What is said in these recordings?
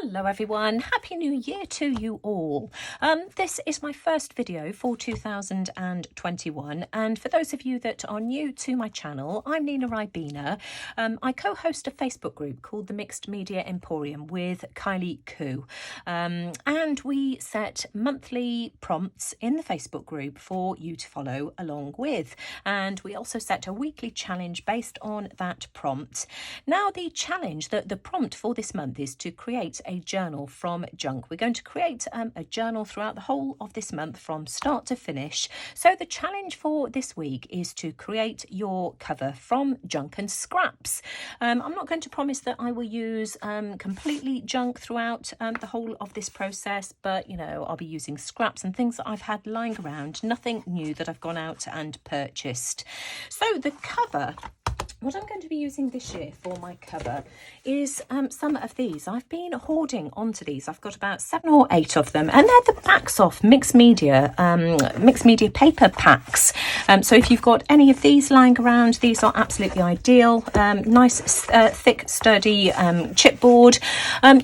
Hello everyone, Happy New Year to you all. This is my first video for 2021, and for those of you that are new to my channel, I'm Nina Ribena. I co-host a Facebook group called the Mixed Media Emporium with Kylie Koo, and we set monthly prompts in the Facebook group for you to follow along with, and we also set a weekly challenge based on that prompt. Now the challenge, the prompt for this month is to create a journal from junk. We're going to create a journal throughout the whole of this month from start to finish. So the challenge for this week is to create your cover from junk and scraps. I'm not going to promise that I will use completely junk throughout the whole of this process, but you know, I'll be using scraps and things that I've had lying around, nothing new that I've gone out and purchased. So the cover, what I'm going to be using this year for my cover is some of these. I've been hoarding onto these. I've got about 7 or 8 of them, and they're the backs off mixed media paper packs. So if you've got any of these lying around, these are absolutely ideal. Nice, thick, sturdy chipboard.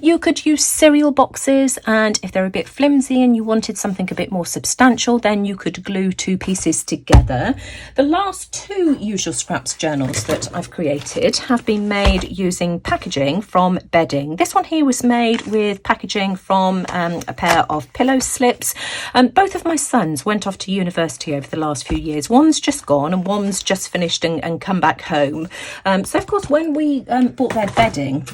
You could use cereal boxes, and if they're a bit flimsy and you wanted something a bit more substantial, then you could glue 2 pieces together. The last 2 usual scraps journals that I've created have been made using packaging from bedding. This one here was made with packaging from a pair of pillow slips. Both of my sons went off to university over the last few years. One's just gone and one's just finished and come back home. So of course when we bought their bedding,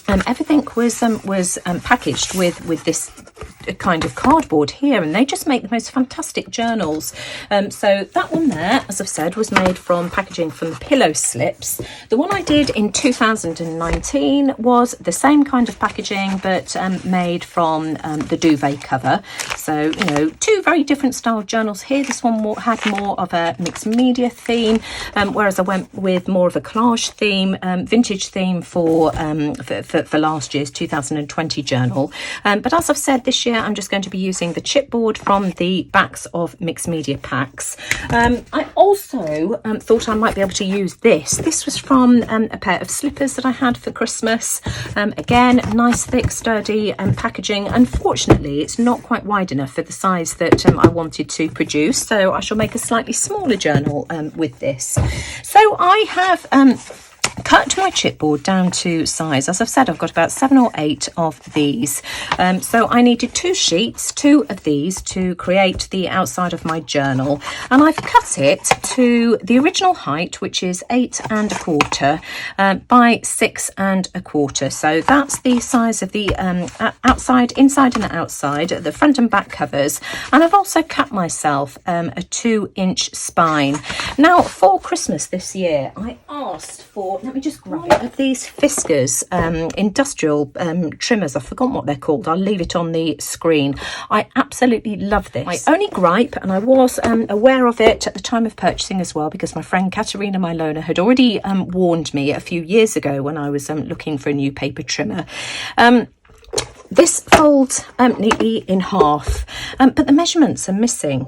everything was packaged with this kind of cardboard here, and they just make the most fantastic journals. So that one there, as I've said, was made from packaging from the pillow slips. The one I did in 2019 was the same kind of packaging, but made from the duvet cover. So, you know, 2 very different style journals here. This one had more of a mixed media theme, whereas I went with more of a collage theme, vintage theme for last year's 2020 journal. But as I've said, this year I'm just going to be using the chipboard from the backs of mixed media packs. I also thought I might be able to use this. This was from a pair of slippers that I had for Christmas. Again, nice, thick, sturdy packaging. Unfortunately, it's not quite wide enough for the size that I wanted to produce, so I shall make a slightly smaller journal with this. So I have cut my chipboard down to size. As I've said, I've got about 7 or 8 of these. So I needed 2 sheets, 2 of these to create the outside of my journal. And I've cut it to the original height, which is 8 1/4 by 6 1/4. So that's the size of the outside, inside and outside, the front and back covers. And I've also cut myself a 2-inch spine. Now for Christmas this year, I asked for, let me just grab it, of these Fiskars industrial trimmers. I've forgotten what they're called. I'll leave it on the screen. I absolutely love this. My only gripe, and I was aware of it at the time of purchasing as well, because my friend Katerina Milona had already warned me a few years ago when I was looking for a new paper trimmer. This folds neatly in half, but the measurements are missing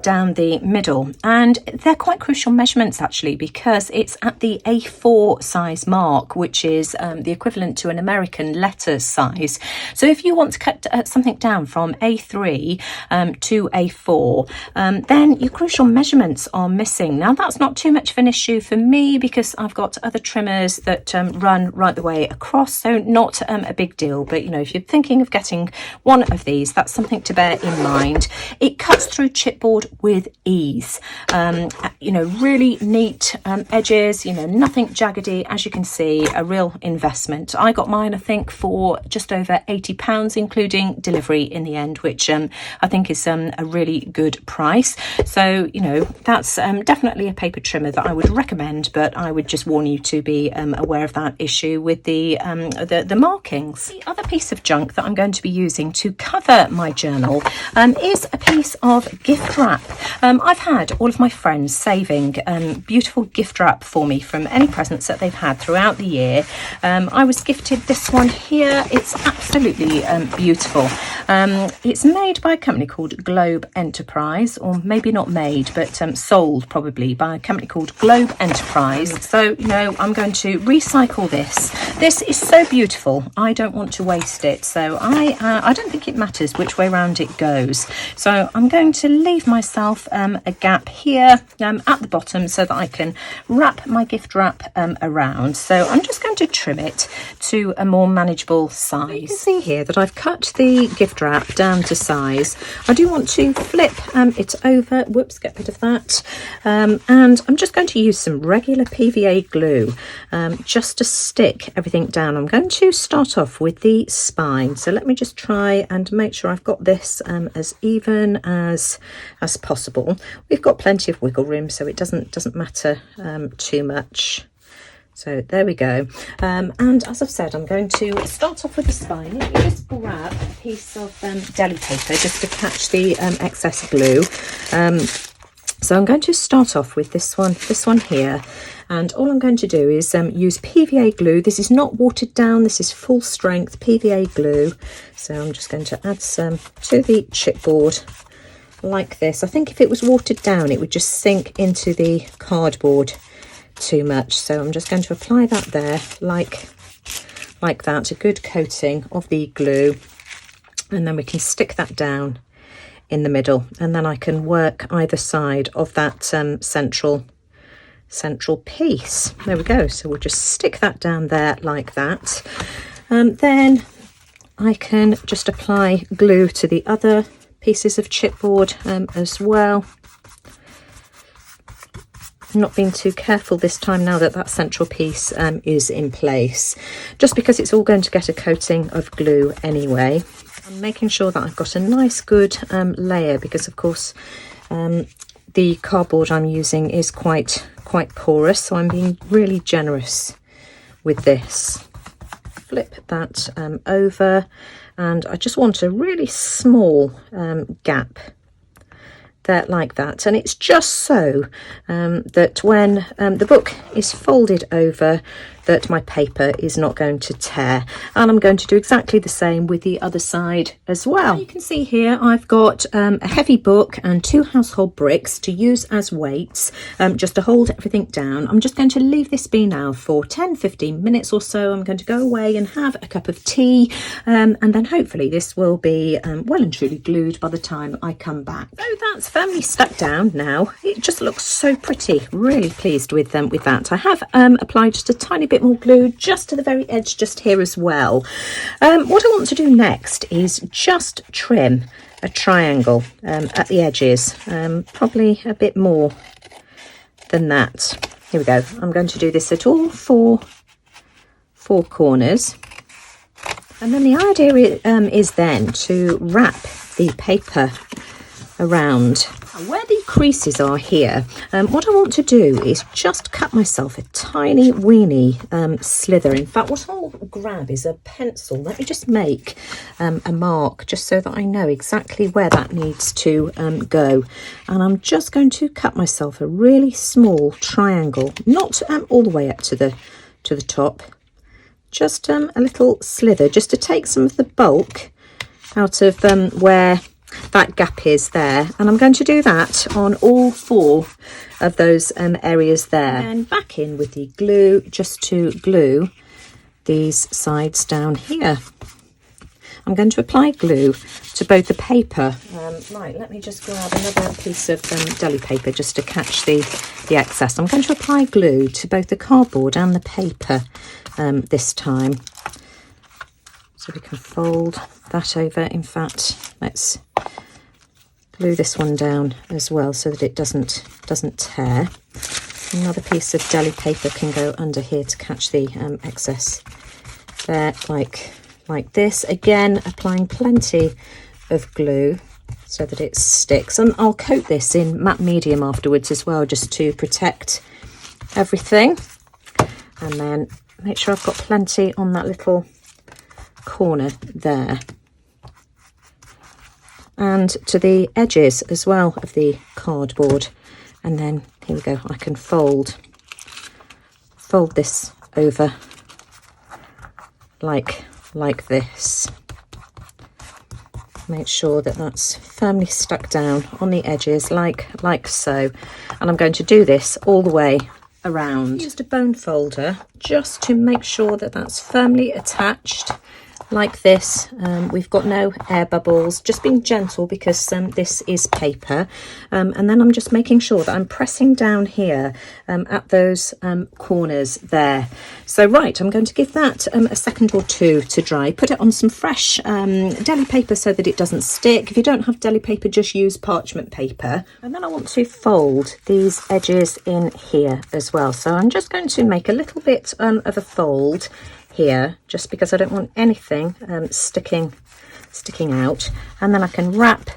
down the middle, and they're quite crucial measurements actually, because it's at the A4 size mark, which is the equivalent to an American letter size. So if you want to cut something down from A3 to A4, then your crucial measurements are missing. Now that's not too much of an issue for me, because I've got other trimmers that run right the way across, so not a big deal. But you know, if you're thinking of getting one of these, that's something to bear in mind. It cuts through chipboard with ease. You know, really neat edges, you know, nothing jaggedy. As you can see, a real investment. I got mine, I think, for just over £80, including delivery in the end, which I think is a really good price. So, you know, that's definitely a paper trimmer that I would recommend, but I would just warn you to be aware of that issue with the markings. The other piece of junk that I'm going to be using to cover my journal is a piece of gift wrap. I've had all of my friends saving beautiful gift wrap for me from any presents that they've had throughout the year. I was gifted this one here. It's absolutely beautiful. It's made by a company called Globe Enterprise, or maybe not made, but sold probably by a company called Globe Enterprise. So, you know, I'm going to recycle this. This is so beautiful. I don't want to waste it. So I don't think it matters which way around it goes. So I'm going to leave myself a gap here at the bottom so that I can wrap my gift wrap around. So I'm just going to trim it to a more manageable size. You can see here that I've cut the gift wrap down to size. I do want to flip it over. Whoops, get rid of that. And I'm just going to use some regular PVA glue just to stick everything down. I'm going to start off with the spine. So let me just try and make sure I've got this as even as possible. We've got plenty of wiggle room, so it doesn't matter too much. So there we go. And as I've said, I'm going to start off with the spine. Let me just grab a piece of deli paper just to catch the excess glue. So I'm going to start off with this one here. And all I'm going to do is use PVA glue. This is not watered down. This is full strength PVA glue. So I'm just going to add some to the chipboard like this. I think if it was watered down, it would just sink into the cardboard too much. So I'm just going to apply that there like that, a good coating of the glue, and then we can stick that down in the middle, and then I can work either side of that central piece. There we go. So we'll just stick that down there like that. Then I can just apply glue to the other pieces of chipboard as well. Not being too careful this time now that central piece is in place, just because it's all going to get a coating of glue anyway. I'm making sure that I've got a nice good layer, because of course the cardboard I'm using is quite porous, so I'm being really generous with this. Flip that over, and I just want a really small gap there like that, and it's just so that when the book is folded over, that my paper is not going to tear. And I'm going to do exactly the same with the other side as well. You can see here I've got a heavy book and 2 household bricks to use as weights, just to hold everything down. I'm just going to leave this be now for 10-15 minutes or so. I'm going to go away and have a cup of tea, and then hopefully this will be well and truly glued by the time I come back. So that's firmly stuck down now. It just looks so pretty. Really pleased with that. I have applied just a tiny bit more glue just to the very edge just here as well. What I want to do next is just trim a triangle at the edges, probably a bit more than that. Here we go. I'm going to do this at all four corners, and then the idea is then to wrap the paper around where the creases are here. What I want to do is just cut myself a tiny weeny slither. In fact, what I'll grab is a pencil. Let me just make a mark just so that I know exactly where that needs to go. And I'm just going to cut myself a really small triangle, not all the way up to the top, just a little slither, just to take some of the bulk out of where that gap is there. And I'm going to do that on all 4 of those areas there. And back in with the glue just to glue these sides down here. I'm going to apply glue to both the paper. Right, let me just grab another piece of deli paper just to catch the excess. I'm going to apply glue to both the cardboard and the paper this time. So we can fold that over. In fact, let's glue this one down as well so that it doesn't tear. Another piece of deli paper can go under here to catch the excess there, like this. Again, applying plenty of glue so that it sticks. And I'll coat this in matte medium afterwards as well, just to protect everything. And then make sure I've got plenty on that little corner there, and to the edges as well of the cardboard. And then here we go, I can fold this over like this. make sure that that's firmly stuck down on the edges like so. And I'm going to do this all the way around. I used a bone folder just to make sure that that's firmly attached like this. We've got no air bubbles, just being gentle because this is paper, and then I'm just making sure that I'm pressing down here at those corners there. So right, I'm going to give that a second or two to dry. Put it on some fresh deli paper so that it doesn't stick. If you don't have deli paper, just use parchment paper. And then I want to fold these edges in here as well, so I'm just going to make a little bit of a fold here, just because I don't want anything sticking out, and then I can wrap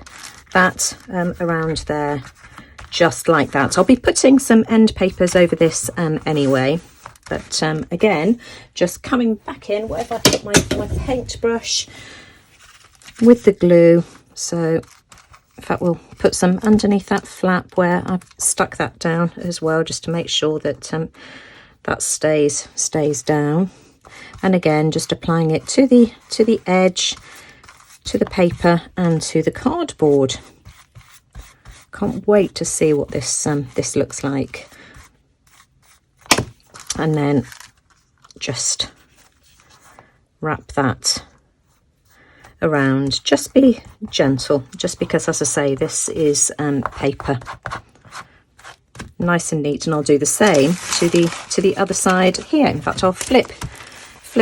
that around there just like that. I'll be putting some end papers over this anyway, but again, just coming back in wherever I put my paintbrush with the glue. So in fact, we'll put some underneath that flap where I've stuck that down as well, just to make sure that that stays down. And again, just applying it to the edge, to the paper and to the cardboard. Can't wait to see what this looks like. And then just wrap that around. Just be gentle, just because, as I say, this is paper. Nice and neat, and I'll do the same to the other side here. In fact, I'll flip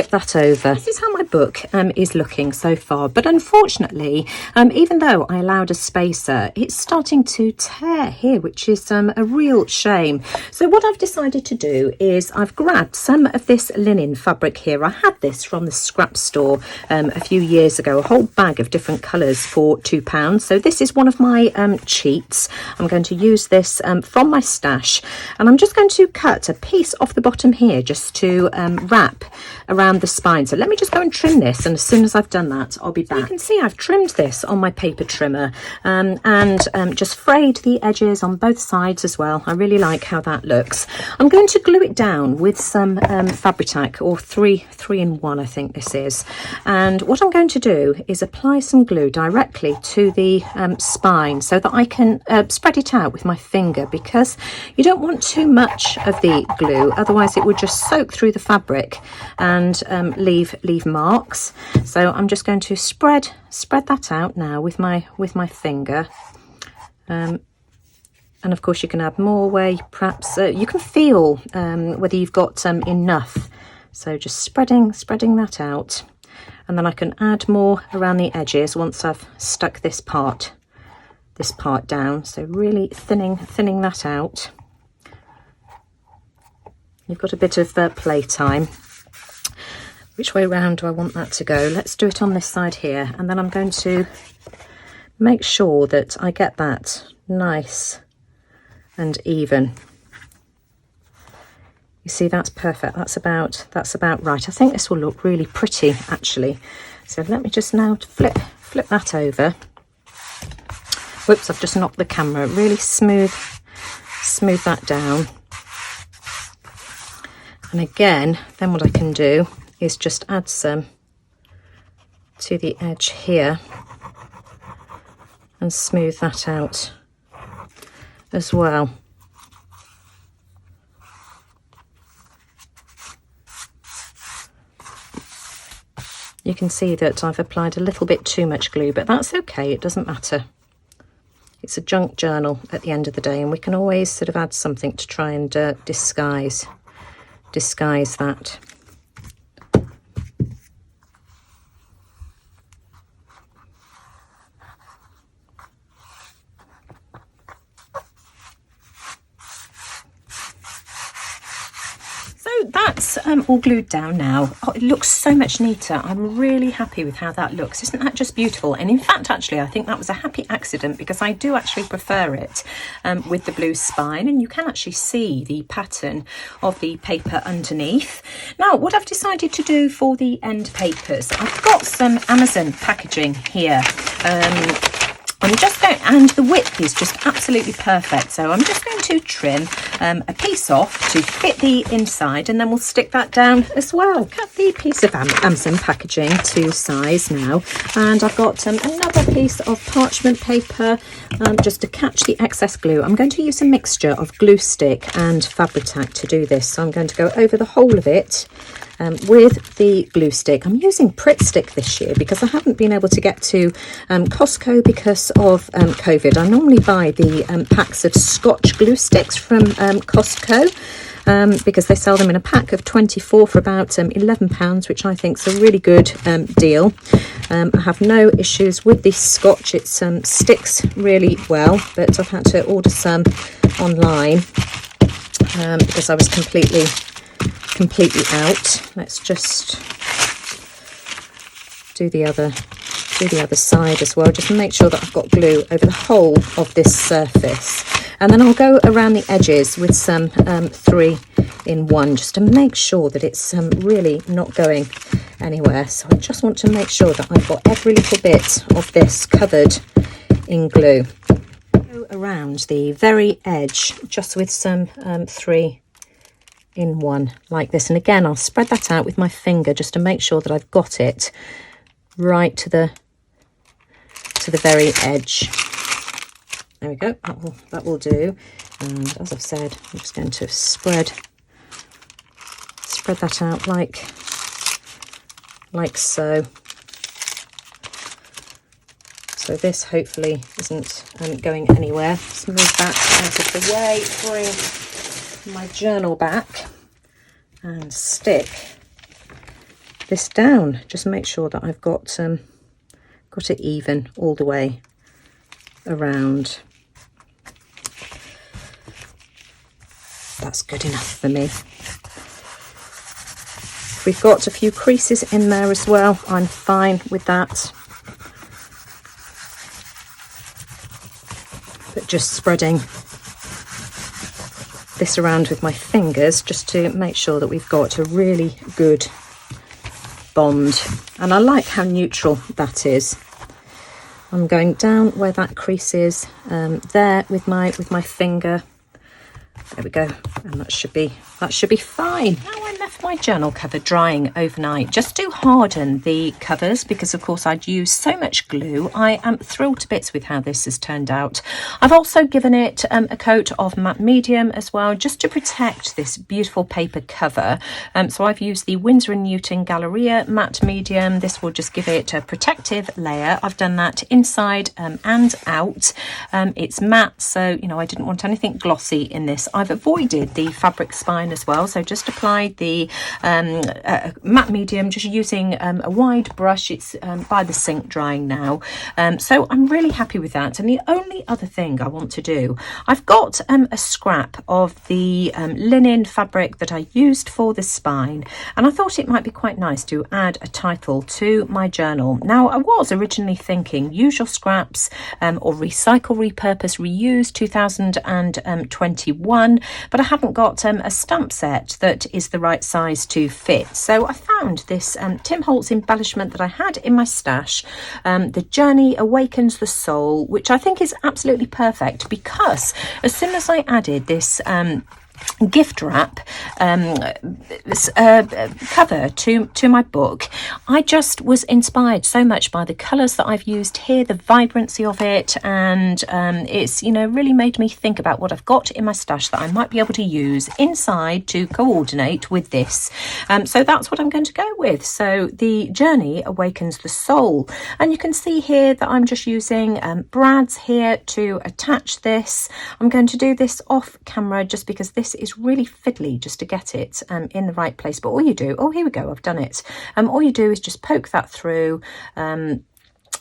that over. This is how my book is looking so far, but unfortunately, even though I allowed a spacer, it's starting to tear here, which is a real shame. So what I've decided to do is I've grabbed some of this linen fabric here. I had this from the scrap store a few years ago, a whole bag of different colours for £2. So this is one of my cheats. I'm going to use this from my stash, and I'm just going to cut a piece off the bottom here just to wrap around the spine. So let me just go and trim this, and as soon as I've done that, I'll be back. You can see I've trimmed this on my paper trimmer and just frayed the edges on both sides as well. I really like how that looks. I'm going to glue it down with some Fabri-Tac, or 3-in-1 I think this is, and what I'm going to do is apply some glue directly to the spine so that I can spread it out with my finger, because you don't want too much of the glue, otherwise it would just soak through the fabric and leave marks. So I'm just going to spread that out now with my finger, and of course you can add more where perhaps you can feel whether you've got enough. So just spreading that out, and then I can add more around the edges once I've stuck this part down. So really thinning that out. You've got a bit of playtime. Which way round do I want that to go? Let's do it on this side here, and then I'm going to make sure that I get that nice and even. You see, that's perfect. That's about right. I think this will look really pretty actually. So let me just now flip that over. Whoops, I've just knocked the camera. Really smooth that down. And again, then what I can do is just add some to the edge here and smooth that out as well. You can see that I've applied a little bit too much glue, but that's okay, it doesn't matter. It's a junk journal at the end of the day, and we can always sort of add something to try and disguise that. That's all glued down now. Oh, it looks so much neater. I'm really happy with how that looks. Isn't that just beautiful? And in fact, actually, I think that was a happy accident, because I do actually prefer it with the blue spine, and you can actually see the pattern of the paper underneath. Now, what I've decided to do for the end papers, I've got some Amazon packaging here. I'm just going, and the width is just absolutely perfect. So I'm just going to trim a piece off to fit the inside, and then we'll stick that down as well. Cut the piece of Amazon packaging to size now, and I've got another piece of parchment paper just to catch the excess glue. I'm going to use a mixture of glue stick and Fabri-Tac to do this. So I'm going to go over the whole of it with the glue stick. I'm using Pritt Stick this year because I haven't been able to get to Costco because of COVID. I normally buy the packs of Scotch glue sticks from Costco because they sell them in a pack of 24 for about £11, which I think is a really good deal. I have no issues with this Scotch. It sticks really well, but I've had to order some online because I was completely out. Let's just do the other side as well, just to make sure that I've got glue over the whole of this surface, and then I'll go around the edges with some 3-in-1 just to make sure that it's really not going anywhere. So I just want to make sure that I've got every little bit of this covered in glue. Go around the very edge just with some 3-in-1 like this, and again I'll spread that out with my finger just to make sure that I've got it right to the very edge. There we go, that will do. And as I've said, I'm just going to spread that out like so. So this hopefully isn't going anywhere. Let's move that out of the way, bring my journal back and stick this down. Just make sure that I've got it even all the way around. That's good enough for me. We've got a few creases in there as well. I'm fine with that. But just spreading this around with my fingers just to make sure that we've got a really good bond. And I like how neutral that is. I'm going down where that crease is, there with my finger. There we go, and that should be fine. Now I left my journal cover drying overnight just to harden the covers because of course I'd used so much glue. I am thrilled to bits with how this has turned out. I've also given it a coat of matte medium as well, just to protect this beautiful paper cover. So I've used the Winsor & Newton Galleria matte medium. This will just give it a protective layer. I've done that inside and out. It's matte, so you know I didn't want anything glossy in this. I've avoided the fabric spine as well, so just applied the matte medium, just using a wide brush. It's by the sink drying now, so I'm really happy with that. And the only other thing I want to do, I've got a scrap of the linen fabric that I used for the spine, and I thought it might be quite nice to add a title to my journal. Now I was originally thinking use your scraps or recycle, repurpose, reuse 2021, but I haven't got a stamp set that is the right size to fit. So I found this Tim Holtz embellishment that I had in my stash, The Journey Awakens the Soul, which I think is absolutely perfect because as soon as I added this gift wrap cover to my book, I just was inspired so much by the colours that I've used here, the vibrancy of it, and it's, you know, really made me think about what I've got in my stash that I might be able to use inside to coordinate with this. So that's what I'm going to go with. So The Journey Awakens the Soul, and you can see here that I'm just using brads here to attach this. I'm going to do this off camera just because this is really fiddly just to get it in the right place. But all you do, oh here we go, I've done it. All you do is just poke that through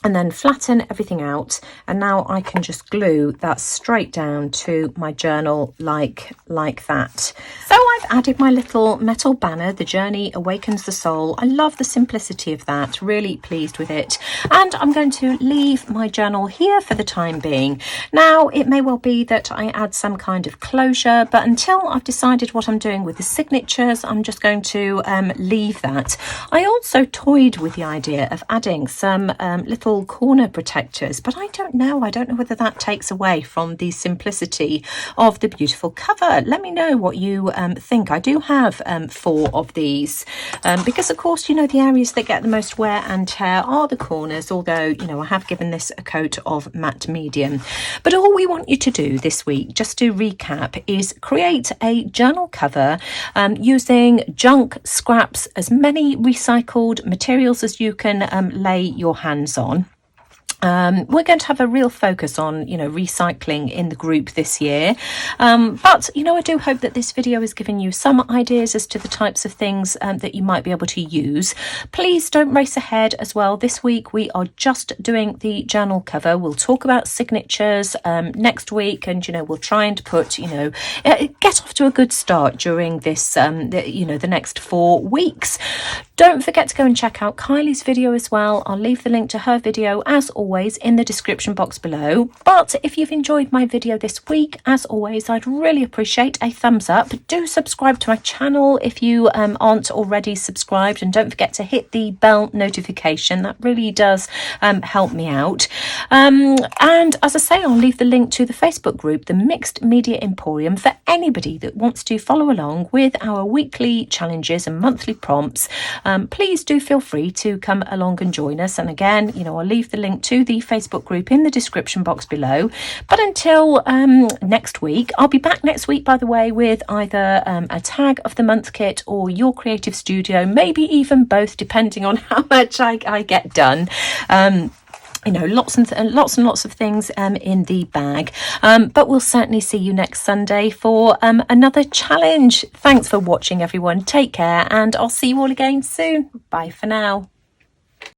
and then flatten everything out, and now I can just glue that straight down to my journal like that. So I've added my little metal banner, The Journey Awakens the Soul. I love the simplicity of that, really pleased with it, and I'm going to leave my journal here for the time being. Now it may well be that I add some kind of closure, but until I've decided what I'm doing with the signatures, I'm just going to leave that. I also toyed with the idea of adding some little beautiful corner protectors, but I don't know whether that takes away from the simplicity of the beautiful cover. Let me know what you think. I do have 4 of these because of course, you know, the areas that get the most wear and tear are the corners, although, you know, I have given this a coat of matte medium. But all we want you to do this week, just to recap, is create a journal cover using junk, scraps, as many recycled materials as you can lay your hands on. We're going to have a real focus on, you know, recycling in the group this year. But, you know, I do hope that this video has given you some ideas as to the types of things that you might be able to use. Please don't race ahead as well. This week we are just doing the journal cover. We'll talk about signatures next week, and, you know, we'll try and put, you know, get off to a good start during this, you know, the next 4 weeks. Don't forget to go and check out Kylie's video as well. I'll leave the link to her video as always in the description box below. But if you've enjoyed my video this week, as always, I'd really appreciate a thumbs up. Do subscribe to my channel if you aren't already subscribed, and don't forget to hit the bell notification. That really does help me out. And as I say, I'll leave the link to the Facebook group, the Mixed Media Emporium, for anybody that wants to follow along with our weekly challenges and monthly prompts. Please do feel free to come along and join us. And again, you know, I'll leave the link to the Facebook group in the description box below. But until next week, I'll be back next week, by the way, with either a tag of the month kit or your creative studio, maybe even both, depending on how much I get done. You know, lots and lots of things in the bag. But we'll certainly see you next Sunday for another challenge. Thanks for watching, everyone. Take care, and I'll see you all again soon. Bye for now.